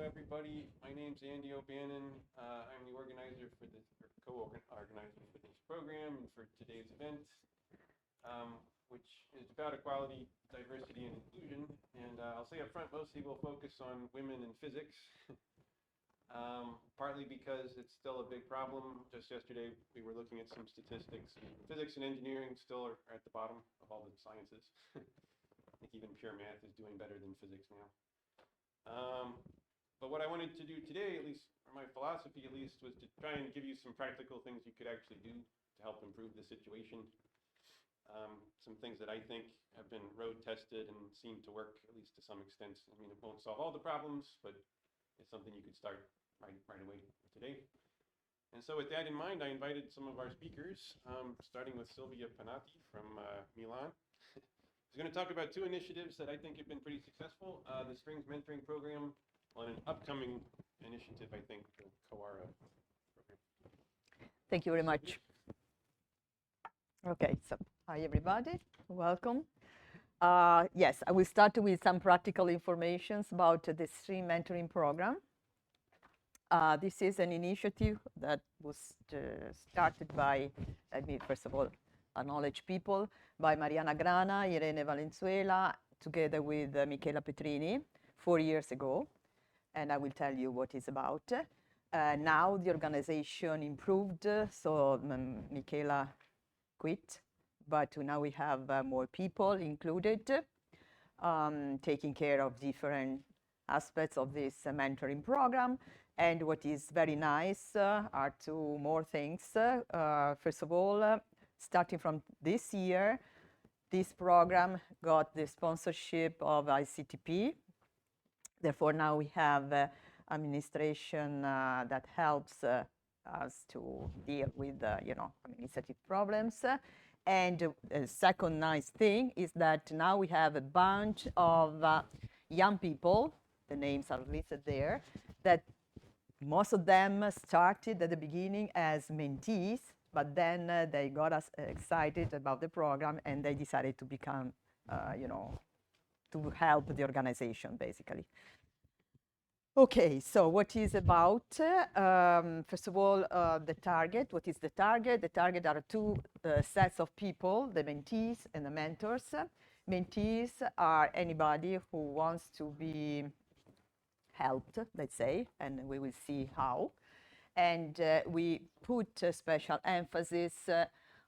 everybody. My name's Andy O'Bannon. I'm the organizer for this, or co-organizer for this program and for today's event, which is about equality, diversity, and inclusion. And I'll say up front, mostly we'll focus on women in physics, partly because it's still a big problem. Just yesterday, we were looking at some statistics. Physics and engineering still are at the bottom of all the sciences. I think even pure math is doing better than physics now. But what I wanted to do today, at least, or my philosophy at least, was to try and give you some practical things you could actually do to help improve the situation. Some things that I think have been road tested and seem to work, at least to some extent. I mean, it won't solve all the problems, but it's something you could start right away today. And so with that in mind, I invited some of our speakers, starting with Silvia Penati from Milan. She's going to talk about two initiatives that I think have been pretty successful. The Strings Mentoring Program on an upcoming initiative, I think, the CoARA program. Thank you very much. Okay, so hi everybody, welcome. Yes, I will start with some practical information about the Stream Mentoring Program. This is an initiative that was started by, let me first of all acknowledge people, by Mariana Grana, Irene Valenzuela, together with Michela Petrini 4 years ago. And I will tell you what it's about. Now the organization improved, so Michela quit, but now we have more people included, taking care of different aspects of this mentoring program. And what is very nice are two more things. First of all, starting from this year, this program got the sponsorship of ICTP. Therefore, now we have administration that helps us to deal with, administrative problems. And the second nice thing is that now we have a bunch of young people, the names are listed there, that most of them started at the beginning as mentees, but then they got us excited about the program and they decided to become, to help the organization, basically. Okay, so what is about? First of all, the target. What is the target? The target are two sets of people, the mentees and the mentors. Mentees are anybody who wants to be helped, let's say, and we will see how. And we put special emphasis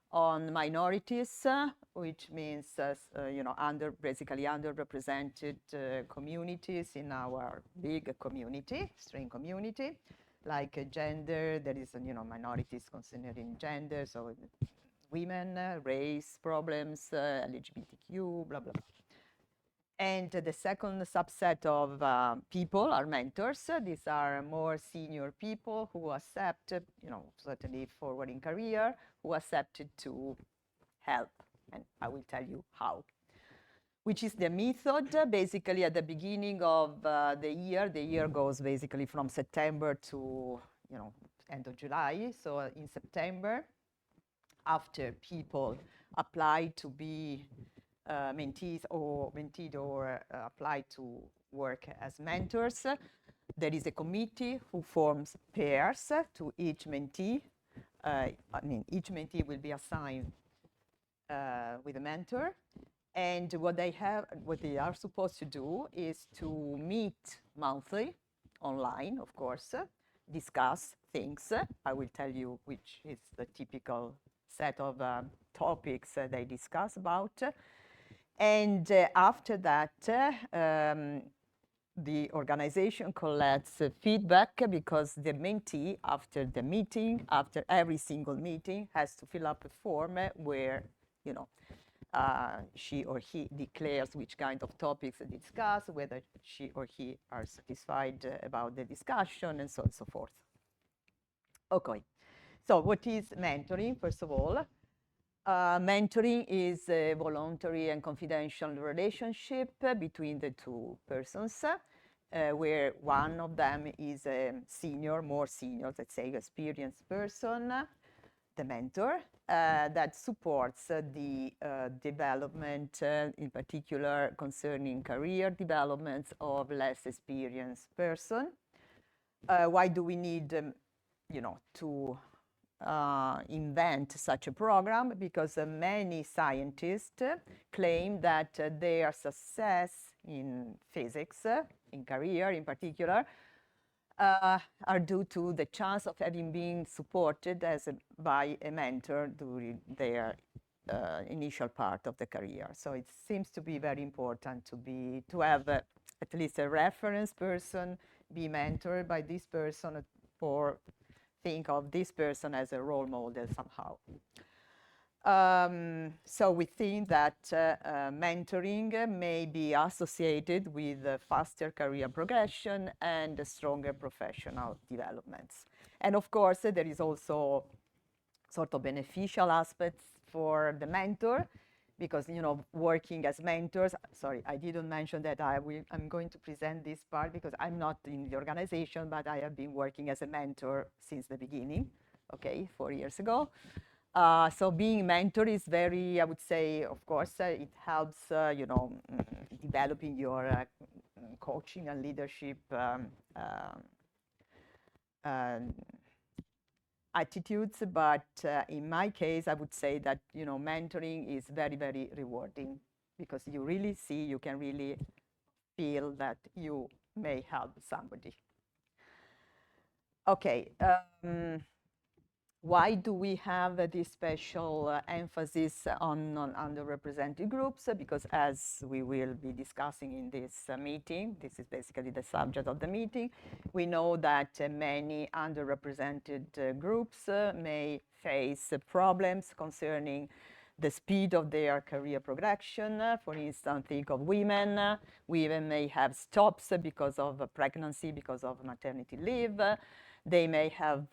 on minorities, which means, basically underrepresented communities in our big community, string community, like gender. There is, minorities considered in gender, so women, race problems, LGBTQ, blah, blah, blah. And the second subset of people are mentors. These are more senior people who accept, certainly forward in career, who accepted to help. And I will tell you how. Which is the method. Basically, at the beginning of the year goes basically from September to, end of July. So in September, after people apply to be mentees or menteed or apply to work as mentors, there is a committee who forms pairs to each mentee. Each mentee will be assigned with a mentor, and what they are supposed to do is to meet monthly, online, of course, discuss things. I will tell you which is the typical set of topics they discuss about. And after that, the organization collects feedback, because the mentee, after the meeting, after every single meeting, has to fill up a form where, she or he declares which kind of topics they discuss, whether she or he are satisfied about the discussion, and so on and so forth. Okay, so what is mentoring, first of all? Mentoring is a voluntary and confidential relationship between the two persons, where one of them is a more senior, let's say, experienced person, the mentor, that supports the development, in particular concerning career developments of less experienced person. Why do we need, to invent such a program? Because many scientists claim that their success in physics, in career in particular, are due to the chance of having been supported by a mentor during their initial part of the career. So it seems to be very important to have at least a reference person, be mentored by this person, or think of this person as a role model somehow. So we think that mentoring may be associated with faster career progression and stronger professional developments. And of course, there is also sort of beneficial aspects for the mentor, because working as mentors, sorry, I didn't mention that I'm going to present this part because I'm not in the organization, but I have been working as a mentor since the beginning, okay, 4 years ago. So being mentor is very, I would say, of course, it helps, developing your coaching and leadership attitudes. But in my case, I would say that, mentoring is very, very rewarding, because you really see, you can really feel that you may help somebody. Okay. Why do we have this special emphasis on underrepresented groups? Because as we will be discussing in this meeting, this is basically the subject of the meeting, we know that many underrepresented groups may face problems concerning the speed of their career progression. For instance, think of women. Women may have stops because of pregnancy, because of maternity leave. They may have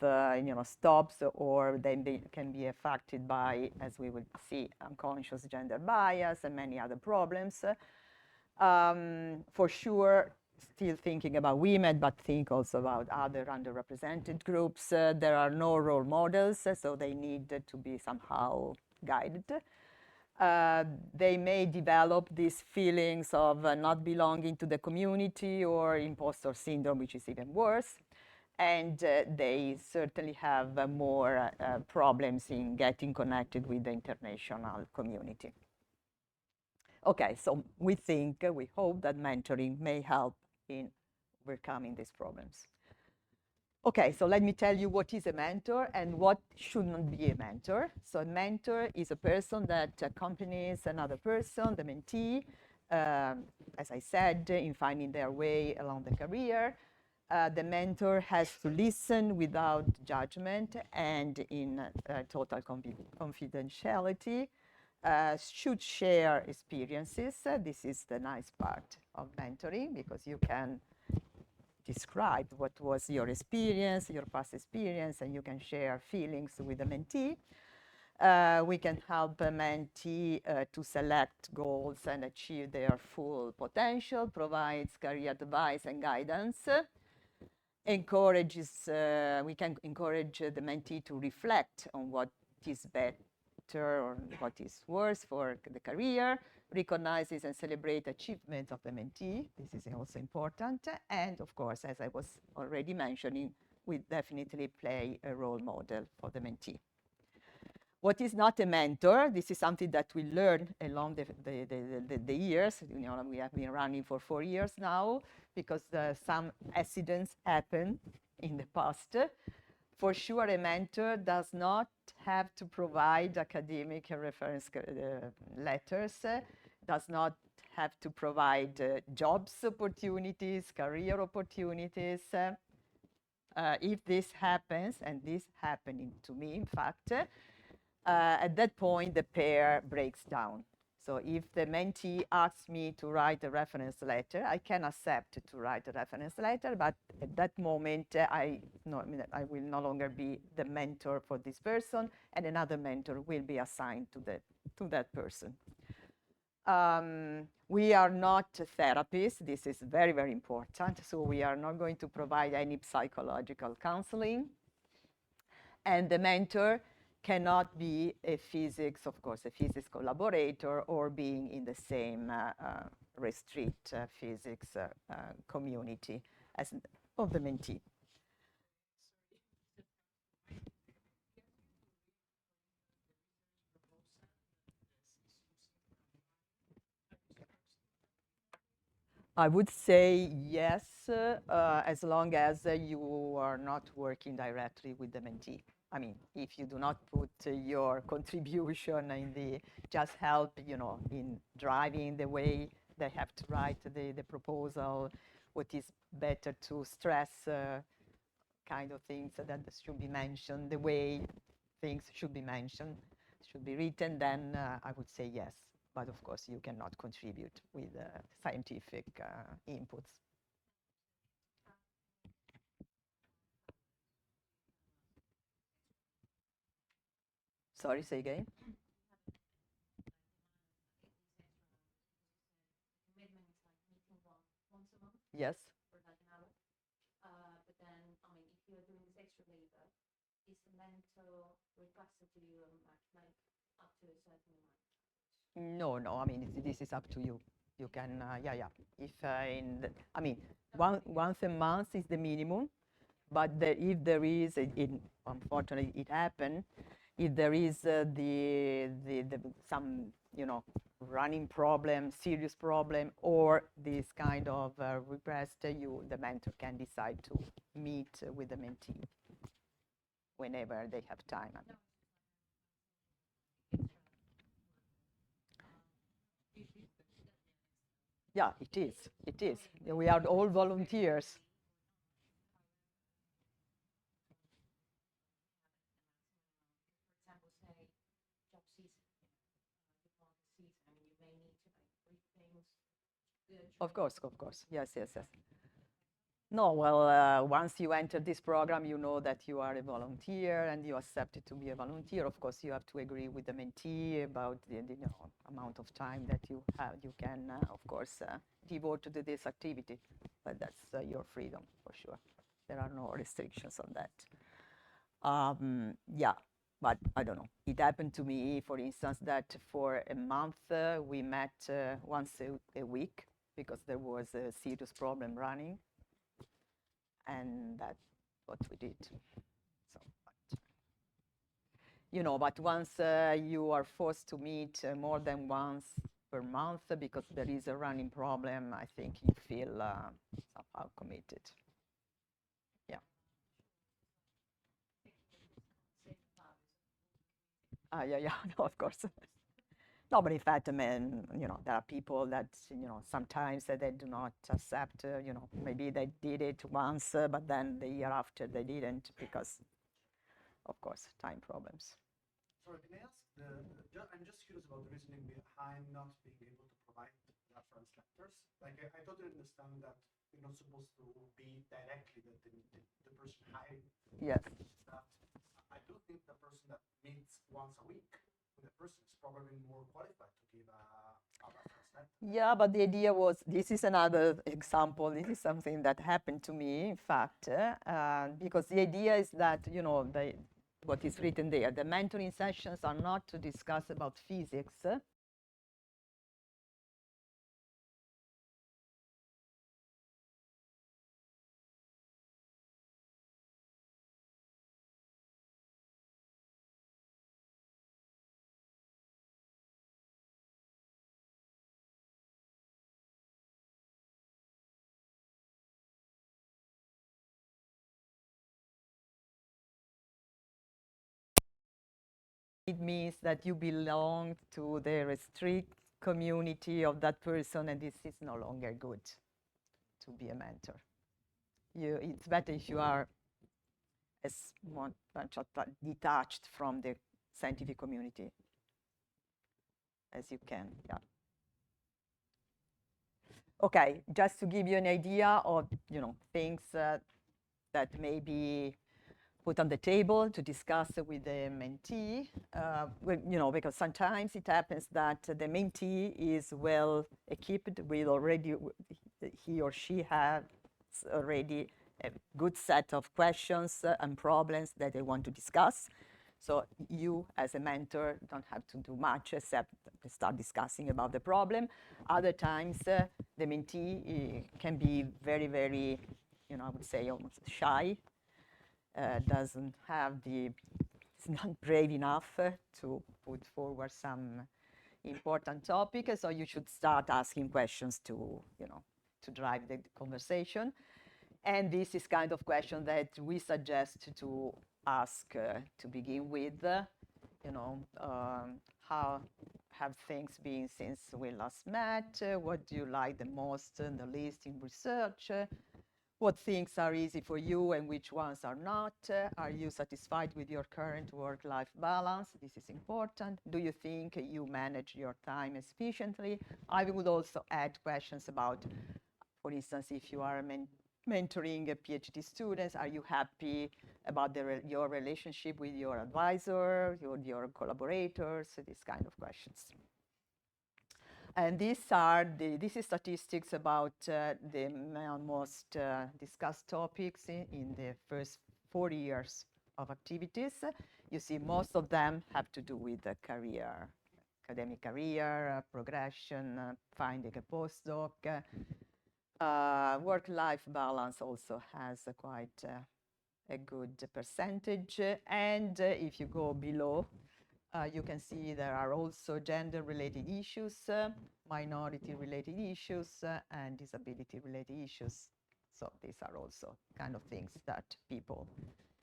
stops, or they can be affected by, as we will see, unconscious gender bias and many other problems. For sure, still thinking about women, but think also about other underrepresented groups. There are no role models, so they need to be somehow guided. They may develop these feelings of not belonging to the community, or imposter syndrome, which is even worse. And they certainly have more problems in getting connected with the international community. Okay, so we hope that mentoring may help in overcoming these problems. Okay, so let me tell you what is a mentor and what shouldn't be a mentor. So a mentor is a person that accompanies another person, the mentee, as I said, in finding their way along the career. The mentor has to listen without judgment and in total confidentiality, should share experiences. This is the nice part of mentoring, because you can describe what was your experience, your past experience, and you can share feelings with the mentee. We can help a mentee to select goals and achieve their full potential, provides career advice and guidance. We can encourage the mentee to reflect on what is better or what is worse for the career, recognizes and celebrate achievements of the mentee. This is also important. And of course, as I was already mentioning, we definitely play a role model for the mentee. What is not a mentor? This is something that we learn along the years. We have been running for 4 years now, because some accidents happen in the past. For sure, a mentor does not have to provide academic reference letters, does not have to provide jobs opportunities, career opportunities. If this happens, and this happening to me, in fact, at that point, the pair breaks down. So if the mentee asks me to write a reference letter, I can accept to write a reference letter, but at that moment, I will no longer be the mentor for this person, and another mentor will be assigned to that person. We are not therapists. This is very, very important. So we are not going to provide any psychological counseling. And the mentor cannot be a physics collaborator, or being in the same restrict physics community as of the mentee. I would say yes, as long as you are not working directly with the mentee. I mean, if you do not put your contribution in the, just help, in driving the way they have to write the proposal, what is better to stress kind of things that should be mentioned, the way things should be mentioned, should be written, then I would say yes. But of course, you cannot contribute with scientific inputs. Sorry, say again? Yes. For like an hour. But then, I mean, if you're doing this extra labor, is the mentor requested to you like up to a certain amount? No. I mean, this is up to you. You can, yeah. If I mean, once a month is the minimum, but if there is, unfortunately, it happened. If there is some, running problem, serious problem, or this kind of request, the mentor can decide to meet with the mentee whenever they have time. Yeah, it is. It is. We are all volunteers. For example, say job season, before the season, you may need to like read things. Of course. Yes. No, well, once you enter this program, you know that you are a volunteer and you accepted to be a volunteer. Of course, you have to agree with the mentee about the amount of time that you have. You can, of course, devote to this activity, but that's your freedom for sure. There are no restrictions on that. Yeah, but I don't know. It happened to me, for instance, that for a month we met once a week because there was a serious problem running. And that's what we did. So, but once you are forced to meet more than once per month because there is a running problem, I think you feel somehow committed. Yeah. Yeah, no, of course. No, but in fact, I mean, there are people that, sometimes they do not accept, maybe they did it once, but then the year after they didn't because, of course, time problems. Sorry, can I ask, I'm just curious about the reasoning behind not being able to provide reference letters. Like, I totally understand that you're not supposed to be directly the person hiring. Yes. But I do think the person that meets once a week with a person is probably more qualified to give a reference letter. Yeah, but the idea was, this is another example. This is something that happened to me, in fact, because the idea is that, what is written there, the mentoring sessions are not to discuss about physics. It means that you belong to the restrict community of that person, and this is no longer good to be a mentor. It's better if you are as much detached from the scientific community as you can. Yeah. Okay, just to give you an idea of things that may be put on the table to discuss with the mentee, because sometimes it happens that the mentee is well equipped with already, he or she has already a good set of questions and problems that they want to discuss. So you, as a mentor, don't have to do much except start discussing about the problem. Other times, the mentee can be very, very, I would say almost shy, doesn't have is not brave enough to put forward some important topic. So you should start asking questions to to drive the conversation. And this is kind of question that we suggest to ask to begin with, how have things been since we last met? What do you like the most and the least in research? What things are easy for you and which ones are not? Are you satisfied with your current work-life balance? This is important. Do you think you manage your time efficiently? I would also add questions about, for instance, if you are mentoring a PhD students, are you happy about your relationship with your advisor, your collaborators, these kind of questions. And this is statistics about the most discussed topics in the first 4 years of activities. You see, most of them have to do with the career, academic career, progression, finding a postdoc. Work-life balance also has quite a good percentage. And if you go below, you can see there are also gender-related issues, minority-related issues, and disability-related issues. So these are also kind of things that people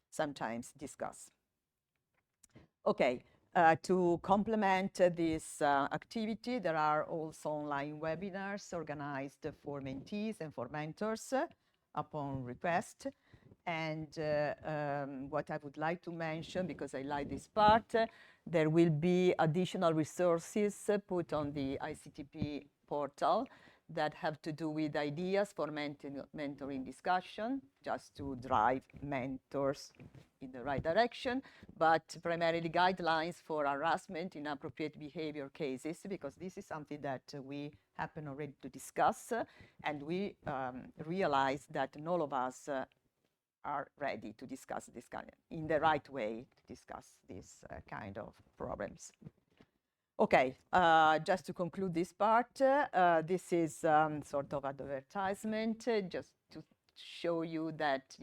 sometimes discuss. Okay, to complement this activity, there are also online webinars organized for mentees and for mentors upon request. And what I would like to mention, because I like this part, there will be additional resources put on the ICTP portal that have to do with ideas for mentoring discussion, just to drive mentors in the right direction, but primarily guidelines for harassment, inappropriate behavior cases, because this is something that we happen already to discuss, and we realize that all of us are ready to discuss this kind in the right way to discuss these kind of problems. Okay, just to conclude this part, this is sort of advertisement, just to show you that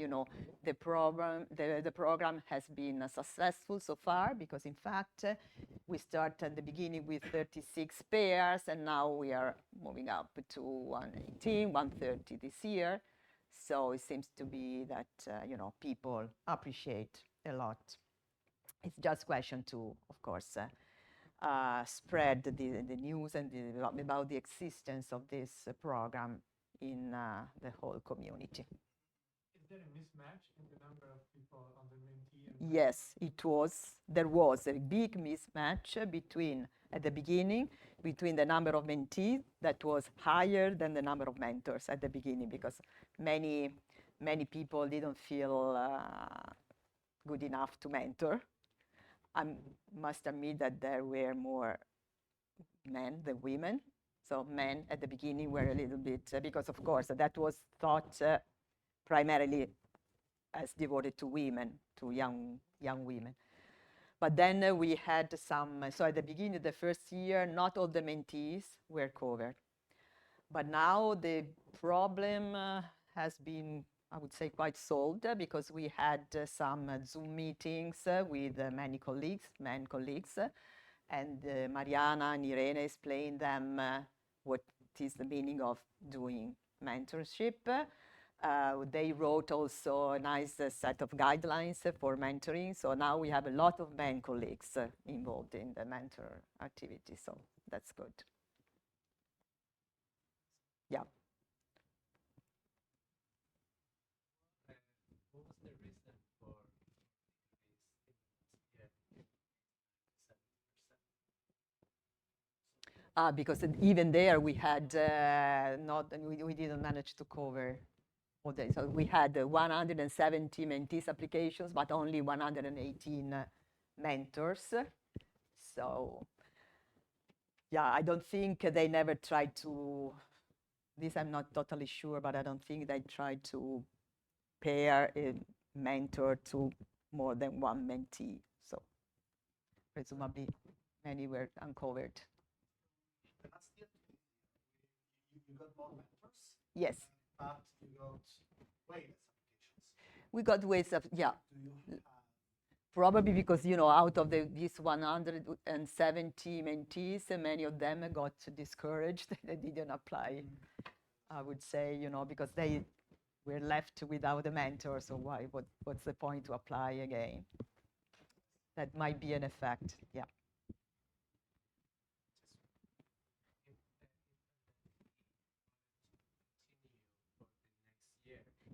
the program has been successful so far, because in fact we started at the beginning with 36 pairs, and now we are moving up to 118, 130 this year. So it seems to be that people appreciate a lot. It's just a question to, of course, spread the news and about the existence of this program in the whole community. Is there a mismatch in the number of people on the mentee and Yes, there was a big mismatch between, at the beginning, between the number of mentees that was higher than the number of mentors at the beginning, because many people didn't feel good enough to mentor. I must admit that there were more men than women. So men at the beginning were a little bit, because of course that was thought primarily as devoted to women, to young women. But then we had some, so at the beginning of the first year, not all the mentees were covered. But now the problem has been, I would say, quite solved, because we had some Zoom meetings with many colleagues, men colleagues, and Mariana and Irene explained them what is the meaning of doing mentorship. They wrote also a nice set of guidelines for mentoring. So now we have a lot of men colleagues involved in the mentor activity. So that's good. Yeah. what was the reason for increase in Because even there we had we didn't manage to cover all the, so we had 170 mentees applications, but only 118 mentors. So yeah, I don't think they never tried to, this I'm not totally sure, but I don't think they tried to pair a mentor to more than one mentee. So presumably many were uncovered. The last year, you got more mentors, Yes. but you got way less applications. We got ways of, yeah. Do you have Probably because, out of these 170 mentees, many of them got discouraged. They didn't apply I would say, because we're left without a mentor, so what's the point to apply again? That might be an effect, yeah.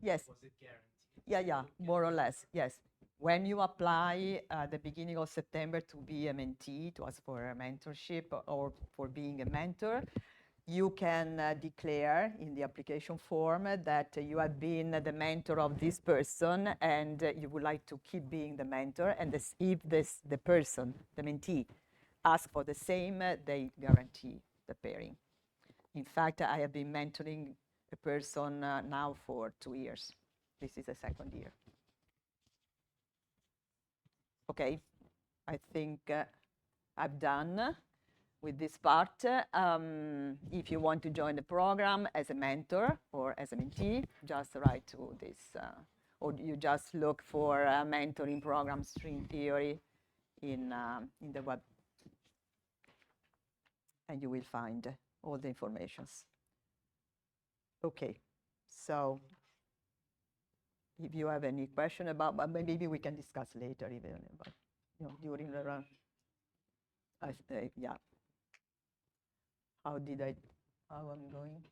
Yes. Was it guaranteed? Yeah, more or less, yes. When you apply at the beginning of September to be a mentee, to ask for a mentorship or for being a mentor, you can declare in the application form that you have been the mentor of this person and you would like to keep being the mentor. And if the person, the mentee, asks for the same, they guarantee the pairing. In fact, I have been mentoring a person now for 2 years. This is the second year. Okay, I think I'm done with this part. If you want to join the program as a mentor or as a mentee, just write to this, or you just look for a mentoring program string theory in the web, and you will find all the informations. Okay, so if you have any question about, but maybe we can discuss later even about, during the run. Yeah. How I'm going?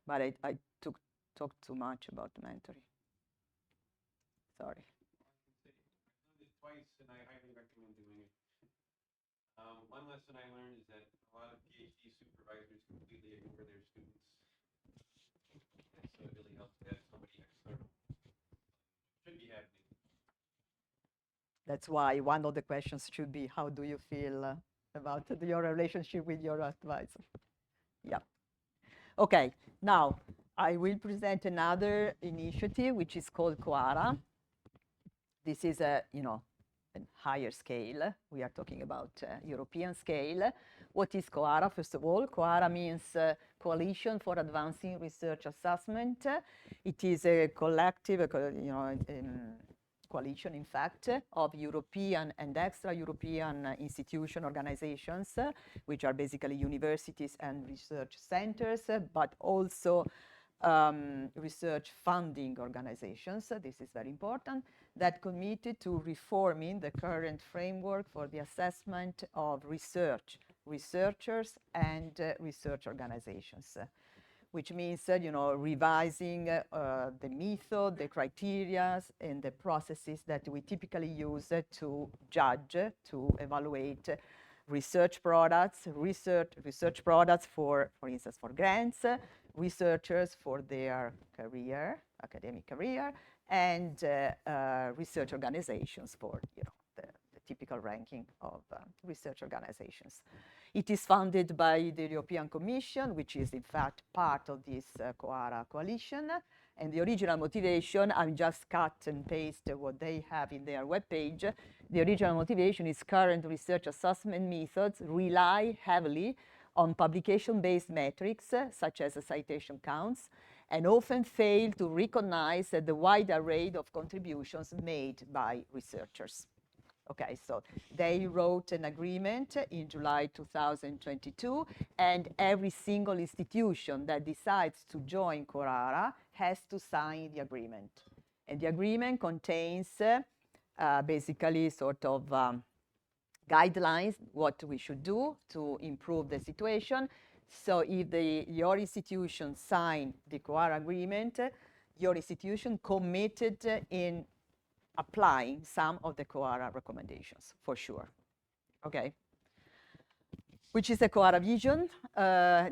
But I talked too much about mentoring. Sorry. I've done it twice, and I highly recommend doing it. One lesson I learned is that a lot of PhD supervisors completely ignore their students. And so it really helps to have somebody external. Should be happening. That's why one of the questions should be, how do you feel about your relationship with your advisor? Yeah. Okay, now I will present another initiative, which is called CoARA. This is a higher scale. We are talking about European scale. What is CoARA? First of all, CoARA means Coalition for Advancing Research Assessment. It is a collective, coalition, in fact, of European and extra-European institution organizations, which are basically universities and research centers, but also research funding organizations. This is very important, that committed to reforming the current framework for the assessment of researchers and research organizations, which means, revising the method, the criteria, and the processes that we typically use to judge, to evaluate research products, research products for instance, for grants, researchers for their career, academic career, and research organizations for, the typical ranking of research organizations. It is funded by the European Commission, which is in fact part of this CoARA coalition. And the original motivation, I'm just cut and paste what they have in their webpage. The original motivation is current research assessment methods rely heavily on publication-based metrics, such as citation counts, and often fail to recognize the wide array of contributions made by researchers. Okay, so they wrote an agreement in July 2022, and every single institution that decides to join CoARA has to sign the agreement. And the agreement contains basically sort of guidelines, what we should do to improve the situation. So if your institution signed the CoARA agreement, your institution committed in applying some of the CoARA recommendations, for sure. Okay. Which is the CoARA vision.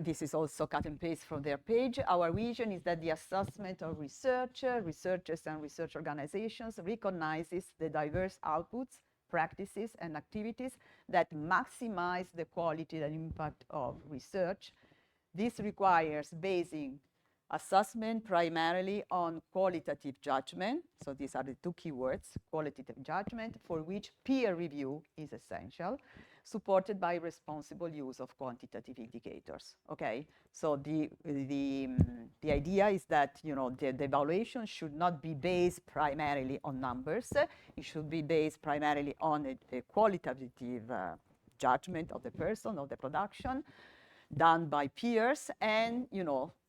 This is also cut and paste from their page. Our vision is that the assessment of researchers and research organizations recognizes the diverse outputs, practices, and activities that maximize the quality and impact of research. This requires basing assessment primarily on qualitative judgment. So these are the two keywords, qualitative judgment, for which peer review is essential, supported by responsible use of quantitative indicators. Okay, so the idea is that the evaluation should not be based primarily on numbers. It should be based primarily on a qualitative judgment of the person, of the production, done by peers and,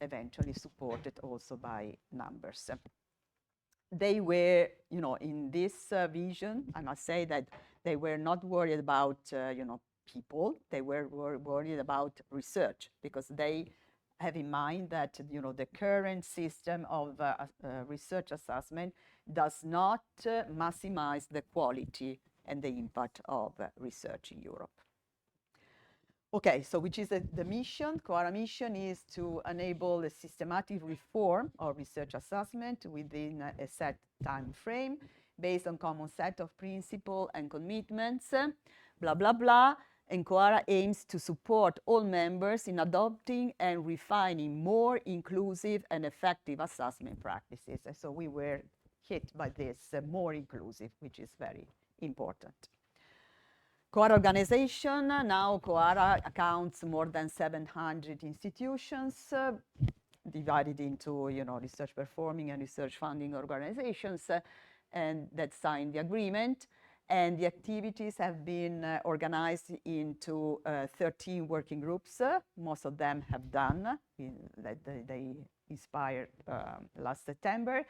eventually supported also by numbers. They were, in this vision, I must say that they were not worried about, people. They were worried about research, because they have in mind that, the current system of research assessment does not maximize the quality and the impact of research in Europe. Okay, so which is the mission? CoARA mission is to enable a systematic reform of research assessment within a set time frame based on common set of principles and commitments, blah, blah, blah. And CoARA aims to support all members in adopting and refining more inclusive and effective assessment practices. And so we were hit by this more inclusive, which is very important. CoARA organization, now CoARA accounts more than 700 institutions, divided into, research performing and research funding organizations, and that signed the agreement. And the activities have been organized into 13 working groups. Most of them have done, they expired last September,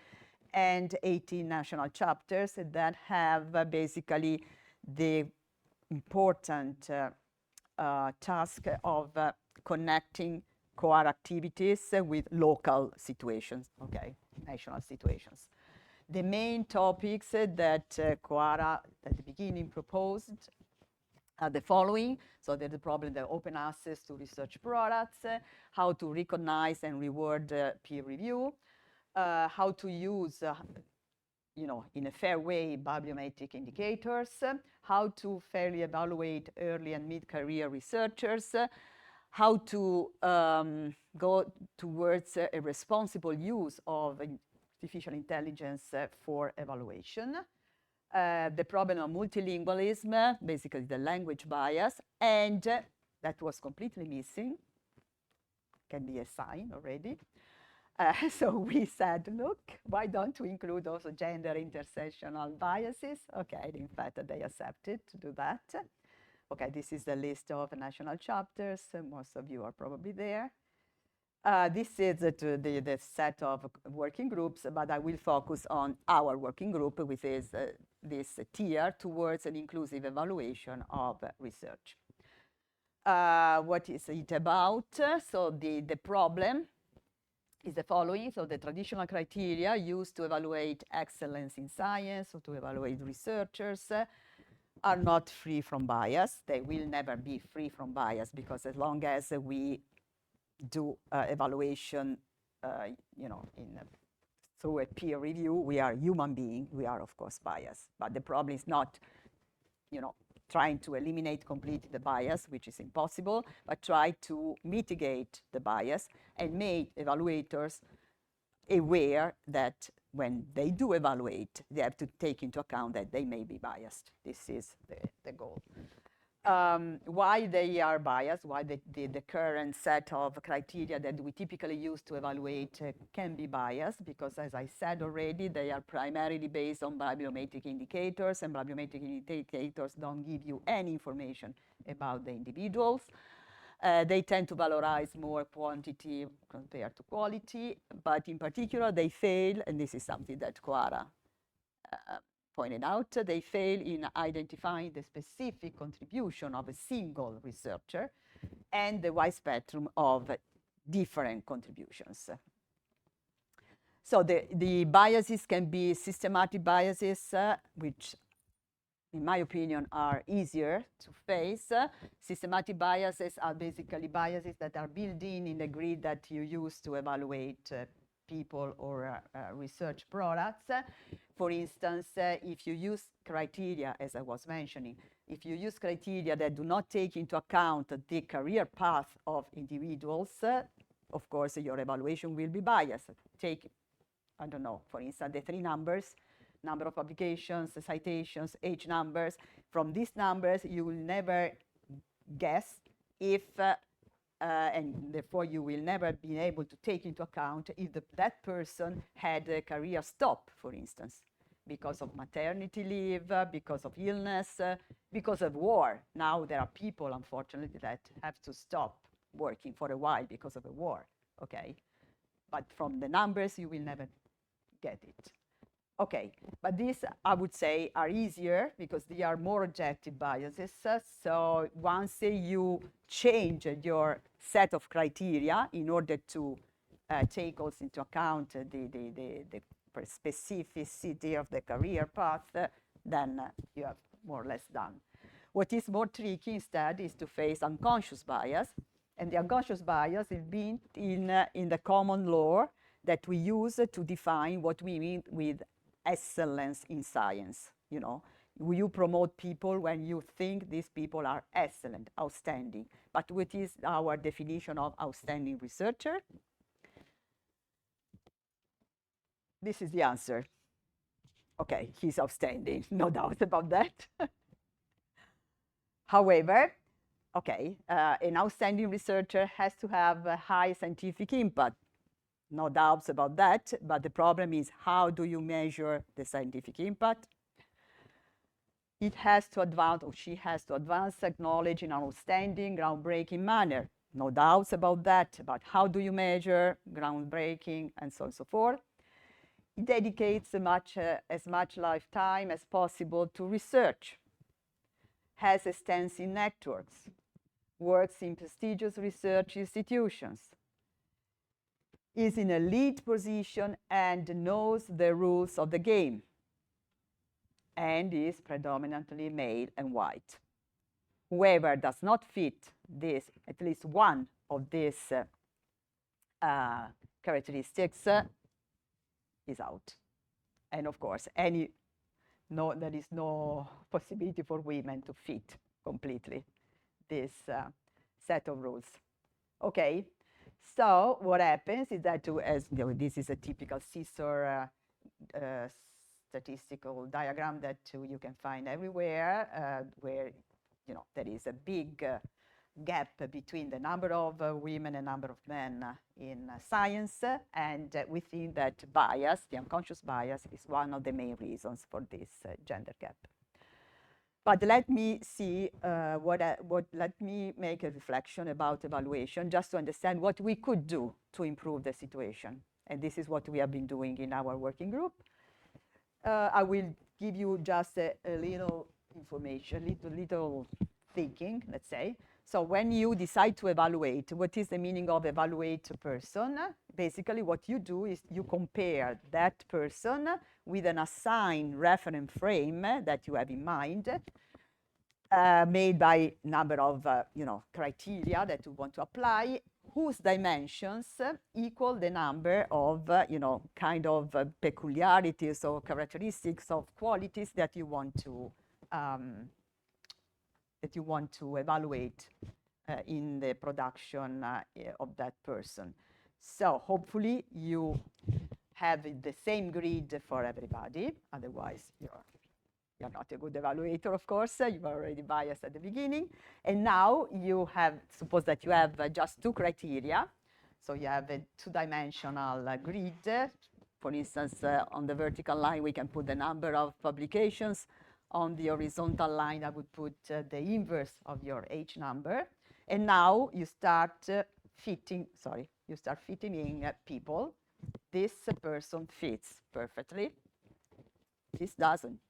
and 18 national chapters that have basically the important task of connecting CoARA activities with local situations, okay, national situations. The main topics that CoARA at the beginning proposed are the following. So there's the problem of open access to research products, how to recognize and reward peer review, how to use in a fair way, bibliometric indicators, how to fairly evaluate early and mid-career researchers, how to go towards a responsible use of artificial intelligence for evaluation, the problem of multilingualism, basically the language bias, and that was completely missing, can be a sign already. So we said, look, why don't we include also gender intersectional biases? Okay, in fact, they accepted to do that. Okay, this is the list of national chapters. Most of you are probably there. This is the set of working groups, but I will focus on our working group, which is this tier towards an inclusive evaluation of research. What is it about? So the problem is the following. So the traditional criteria used to evaluate excellence in science or to evaluate researchers are not free from bias. They will never be free from bias, because as long as we do evaluation, through a peer review, we are human beings. We are, of course, biased. But the problem is not, trying to eliminate completely the bias, which is impossible, but try to mitigate the bias and make evaluators aware that when they do evaluate, they have to take into account that they may be biased. This is the goal. Why they are biased, why the current set of criteria that we typically use to evaluate can be biased, because as I said already, they are primarily based on bibliometric indicators, and bibliometric indicators don't give you any information about the individuals. They tend to valorize more quantity compared to quality, but in particular they fail, and this is something that CoARA pointed out, they fail in identifying the specific contribution of a single researcher and the wide spectrum of different contributions. So the biases can be systematic biases, which in my opinion are easier to face. Systematic biases are basically biases that are built in the grid that you use to evaluate people or research products. For instance, if you use criteria, as I was mentioning, if you use criteria that do not take into account the career path of individuals, of course, your evaluation will be biased. Take, I don't know, for instance, the three numbers, number of publications, citations, age numbers. From these numbers, you will never guess if and therefore you will never be able to take into account if that person had a career stop, for instance, because of maternity leave, because of illness, because of war. Now there are people, unfortunately, that have to stop working for a while because of a war, okay? But from the numbers, you will never get it. Okay, but these, I would say, are easier because they are more objective biases. So once you change your set of criteria in order to take also into account the specificity of the career path, then you have more or less done. What is more tricky instead is to face unconscious bias. And the unconscious bias is built in the common law that we use to define what we mean with excellence in science. You know, you promote people when you think these people are excellent, outstanding. But what is our definition of outstanding researcher? This is the answer. Okay, he's outstanding, no doubt about that. However, okay, an outstanding researcher has to have a high scientific impact. No doubts about that, but the problem is how do you measure the scientific impact? It has to advance, or she has to advance knowledge in an outstanding, groundbreaking manner. No doubts about that, but how do you measure groundbreaking and so on and so forth? It dedicates as much lifetime as possible to research, has extensive networks, works in prestigious research institutions, is in a lead position and knows the rules of the game, and is predominantly male and white. Whoever does not fit this, at least one of these characteristics is out. And of course, there is no possibility for women to fit completely this set of rules. Okay, so what happens is that, as you know, this is a typical scissor statistical diagram that you can find everywhere, where there is a big gap between the number of women and number of men in science, and we think that bias, the unconscious bias, is one of the main reasons for this gender gap. But let me see let me make a reflection about evaluation, just to understand what we could do to improve the situation. And this is what we have been doing in our working group. I will give you just a little information, little thinking, let's say. So when you decide to evaluate, what is the meaning of evaluate a person? Basically, what you do is you compare that person with an assigned reference frame that you have in mind, made by number of criteria that you want to apply, whose dimensions equal the number of kind of peculiarities or characteristics of qualities that you want to evaluate in the production of that person. So hopefully you have the same grid for everybody, otherwise you're not a good evaluator, of course. You are already biased at the beginning. And now you have, suppose that you have just two criteria. So you have a two-dimensional grid. For instance, on the vertical line, we can put the number of publications. On the horizontal line, I would put the inverse of your H number. And now you start fitting in people. This person fits perfectly. This doesn't.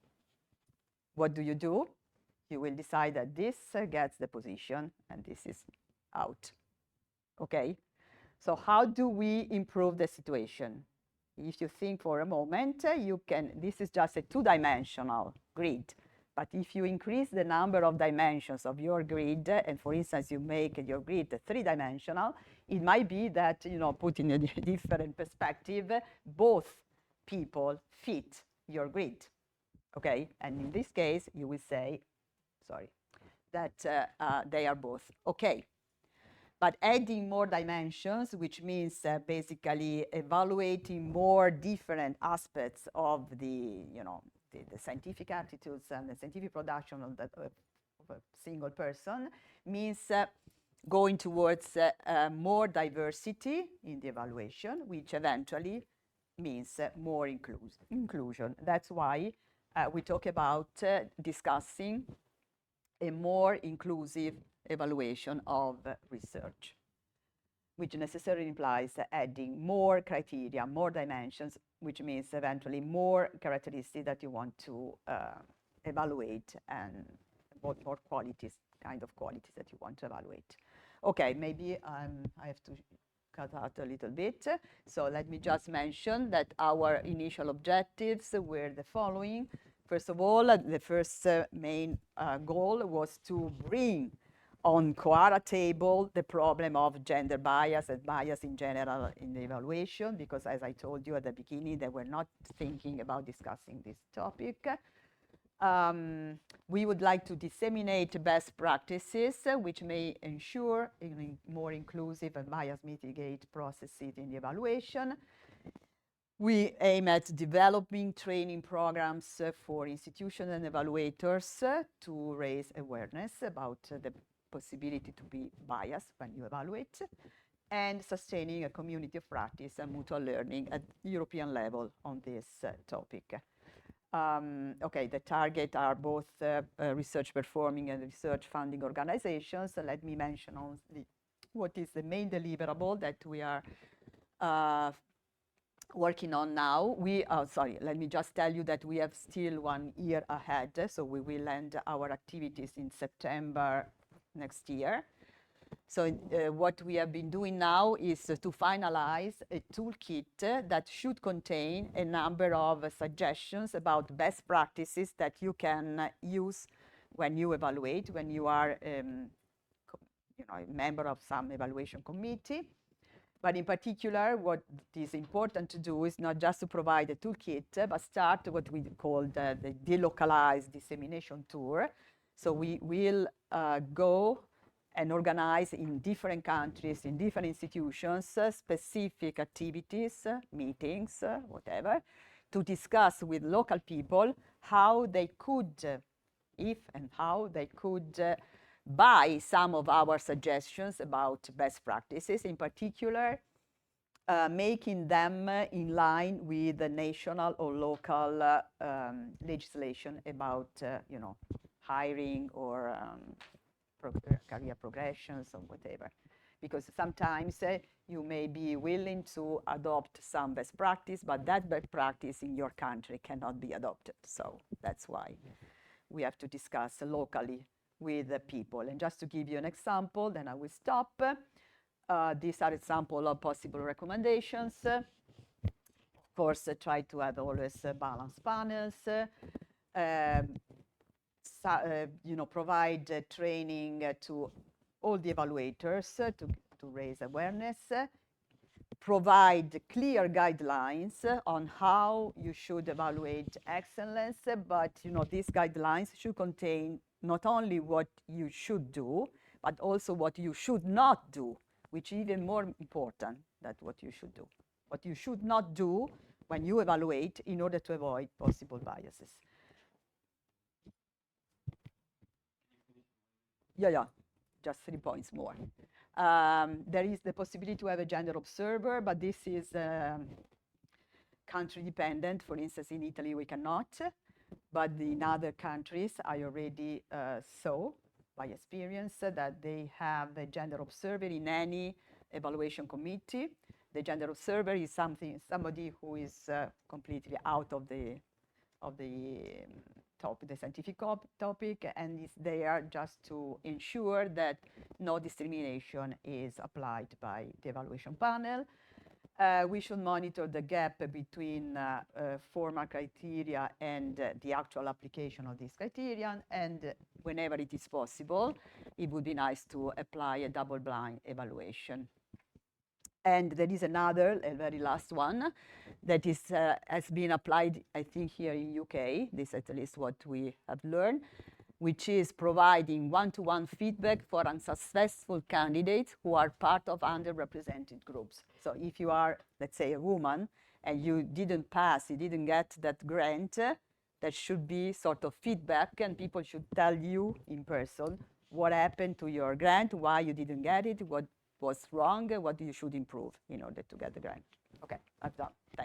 What do? You will decide that this gets the position and this is out. Okay? So how do we improve the situation? If you think for a moment, this is just a two-dimensional grid. But if you increase the number of dimensions of your grid, and for instance, you make your grid three-dimensional, it might be that, put in a different perspective, both people fit your grid. Okay, and in this case, you will say, that they are both okay. But adding more dimensions, which means basically evaluating more different aspects of the scientific attitudes and the scientific production of a single person, means going towards more diversity in the evaluation, which eventually means more inclusion. That's why we talk about discussing a more inclusive evaluation of research. which necessarily implies adding more criteria, more dimensions, which means eventually more characteristics that you want to evaluate, and more qualities, kind of qualities that you want to evaluate. Okay, maybe I have to cut out a little bit. So let me just mention that our initial objectives were the following. First of all, the first main goal was to bring on CoARA table the problem of gender bias and bias in general in the evaluation, because as I told you at the beginning, they were not thinking about discussing this topic. We would like to disseminate best practices which may ensure more inclusive and bias mitigate processes in the evaluation. We aim at developing training programs for institutions and evaluators to raise awareness about the possibility to be biased when you evaluate, and sustaining a community of practice and mutual learning at European level on this topic. Okay, the target are both research performing and research funding organizations. So let me mention only what is the main deliverable that we are working on now. Let me just tell you that we have still 1 year ahead. So we will end our activities in September next year. So what we have been doing now is to finalize a toolkit that should contain a number of suggestions about best practices that you can use when you evaluate, when you are a member of some evaluation committee. But in particular, what is important to do is not just to provide a toolkit, but start what we call the delocalized dissemination tour. So we will go and organize in different countries, in different institutions, specific activities, meetings, whatever, to discuss with local people how they could, if and how they could buy some of our suggestions about best practices, in particular, making them in line with the national or local legislation about, hiring or career progressions or whatever. Because sometimes you may be willing to adopt some best practice, but that best practice in your country cannot be adopted. So that's why we have to discuss locally with the people. And just to give you an example, then I will stop. These are examples of possible recommendations. Of course, try to have always balanced panels. Provide training to all the evaluators to raise awareness, provide clear guidelines on how you should evaluate excellence, but these guidelines should contain not only what you should do, but also what you should not do, which is even more important than what you should do. What you should not do when you evaluate in order to avoid possible biases. Yeah, just 3 points more. There is the possibility to have a gender observer, but this is country dependent. For instance, in Italy, we cannot, but in other countries, I already saw by experience that they have a gender observer in any evaluation committee. The gender observer is somebody who is completely out of the scientific topic, and is there just to ensure that no discrimination is applied by the evaluation panel. We should monitor the gap between formal criteria and the actual application of these criteria, and whenever it is possible, it would be nice to apply a double-blind evaluation. And there is another, a very last one, that is has been applied, I think, here in UK. This is at least what we have learned, which is providing one-to-one feedback for unsuccessful candidates who are part of underrepresented groups. So if you are, let's say, a woman, and you didn't pass, you didn't get that grant, that should be sort of feedback, and people should tell you in person what happened to your grant, why you didn't get it, what was wrong, what you should improve in order to get the grant. Okay, I'm done. Thanks.